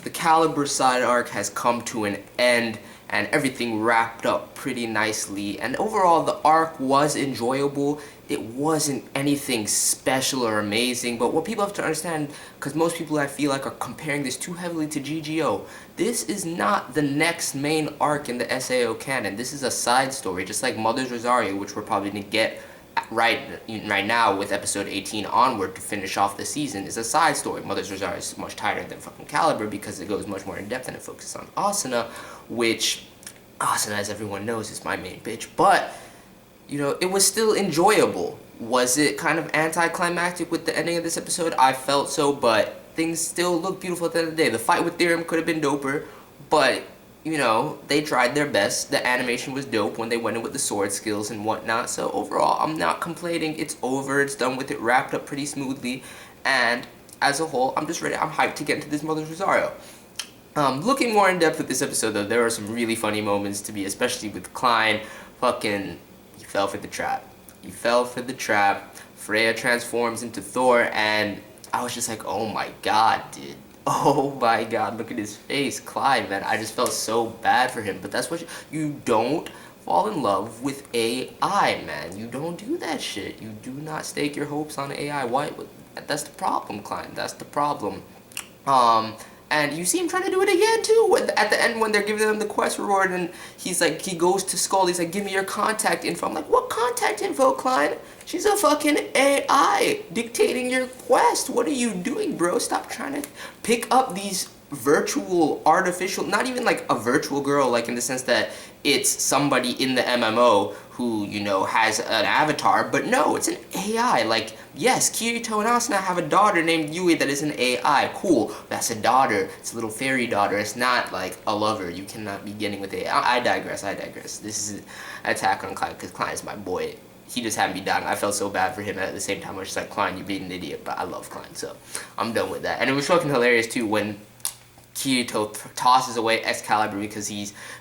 the Caliber side arc has come to an end, and everything wrapped up pretty nicely, and overall the arc was enjoyable. It wasn't anything special or amazing, but what people have to understand, because most people I feel like are comparing this too heavily to GGO, this is not the next main arc in the SAO canon. This is a side story, just like Mother's Rosario, which we're probably going to get right now with episode 18 onward to finish off the season, is a side story. Mother's Rosario is much tighter than fucking Caliber because it goes much more in depth and it focuses on Asuna, which Asuna, as everyone knows, is my main bitch. But you know, it was still enjoyable. Was it kind of anticlimactic with the ending of this episode? I felt so, but things still look beautiful at the end of the day. The fight with Thrymr could have been doper, but you know, they tried their best. The animation was dope when they went in with the sword skills and whatnot. So overall, I'm not complaining. It's over. It's done with. It wrapped up pretty smoothly. And as a whole, I'm just ready. I'm hyped to get into this Mother's Rosario. Looking more in depth with this episode, though, there are some really funny moments to me, especially with Klein. Fucking, he fell for the trap. He fell for the trap. Freyja transforms into Thor, and I was just like, oh my god, dude. Oh my god, look at his face. Klein, man, I just felt so bad for him. But that's what you don't fall in love with AI, man. You don't do that shit. You do not stake your hopes on AI. Why? That's the problem, Klein. That's the problem. And you see him trying to do it again too. At the end, when they're giving him the quest reward, and he's like, he goes to Skull. He's like, give me your contact info. I'm like, what contact info, Klein? She's a fucking AI dictating your quest. What are you doing, bro? Stop trying to pick up these virtual, artificial, not even like a virtual girl, like in the sense that it's somebody in the MMO who, you know, has an avatar, but no, it's an AI. Like, yes, Kirito and Asuna have a daughter named Yui that is an AI. Cool, that's a daughter. It's a little fairy daughter. It's not like a lover. You cannot be getting with AI. I digress. This is an attack on Klein, because Klein is my boy. He just had me down. I felt so bad for him, and at the same time I was just like, Klein, you're being an idiot, but I love Klein, so I'm done with that. And it was fucking hilarious too when Kirito tosses away Excaliber because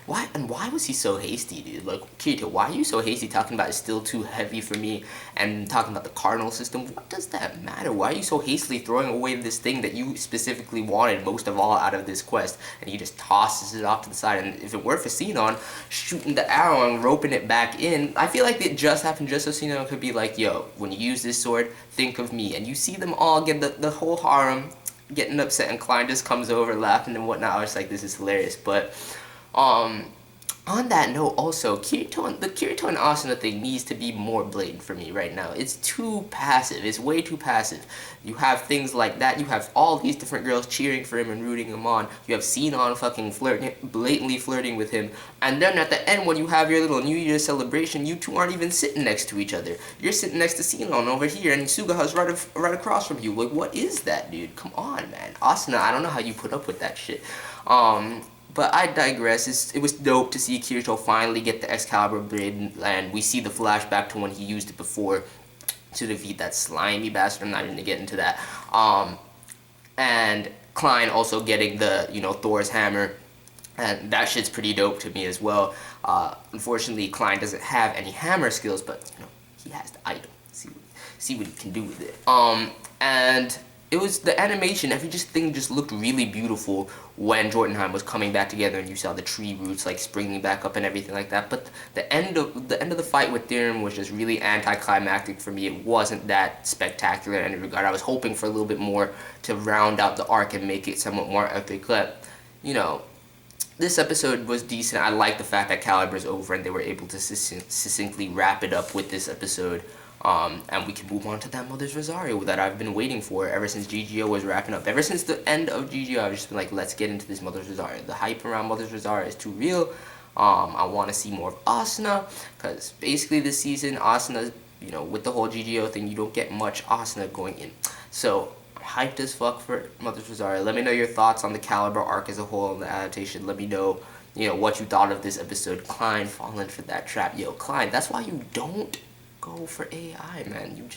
why was he so hasty, dude? Like, Kirito, why are you so hasty talking about it's still too heavy for me and talking about the cardinal system? What does that matter? Why are you so hastily throwing away this thing that you specifically wanted most of all out of this quest? And he just tosses it off to the side. And if it were for Sinon shooting the arrow and roping it back in, I feel like it just happened just so Sinon could be like, yo, when you use this sword, think of me. And you see them all get the whole harem getting upset, and Klein just comes over laughing and whatnot. I was like, this is hilarious. But on that note, also, the Kirito and Asuna thing needs to be more blatant for me right now. It's too passive. It's way too passive. You have things like that. You have all these different girls cheering for him and rooting him on. You have Sinon fucking blatantly flirting with him. And then at the end, when you have your little New Year's celebration, you two aren't even sitting next to each other. You're sitting next to Sinon over here, and Sugaha's right across from you. Like, what is that, dude? Come on, man. Asuna, I don't know how you put up with that shit. But I digress. It was dope to see Kirito finally get the Excaliber blade, and we see the flashback to when he used it before to defeat that slimy bastard. I'm not even gonna get into that. And Klein also getting the, you know, Thor's hammer, and that shit's pretty dope to me as well. Unfortunately, Klein doesn't have any hammer skills, but you know, he has the item. See what he can do with it. And it was the animation, everything just looked really beautiful when Jotunheim was coming back together and you saw the tree roots like springing back up and everything like that. But the end of the fight with Thrymr was just really anticlimactic for me. It wasn't that spectacular in any regard. I was hoping for a little bit more to round out the arc and make it somewhat more epic. But you know, this episode was decent. I like the fact that Caliber's over and they were able to succinctly wrap it up with this episode. And we can move on to that Mother's Rosario that I've been waiting for ever since GGO was wrapping up. Ever since the end of GGO, I've just been like, let's get into this Mother's Rosario. The hype around Mother's Rosario is too real. I want to see more of Asuna, because basically this season, Asuna, you know, with the whole GGO thing, you don't get much Asuna going in. So, I'm hyped as fuck for Mother's Rosario. Let me know your thoughts on the Caliber arc as a whole and the adaptation. Let me know, you know, what you thought of this episode. Klein falling for that trap. Yo, Klein, that's why you don't go for AI, man.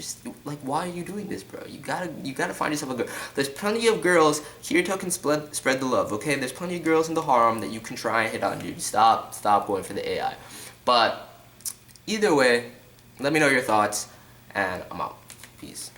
Like, why are you doing this, bro? You gotta find yourself a girl. There's plenty of girls. Kirito can spread the love, okay? There's plenty of girls in the harem that you can try and hit on, dude. Stop going for the AI. But either way, let me know your thoughts, and I'm out. Peace.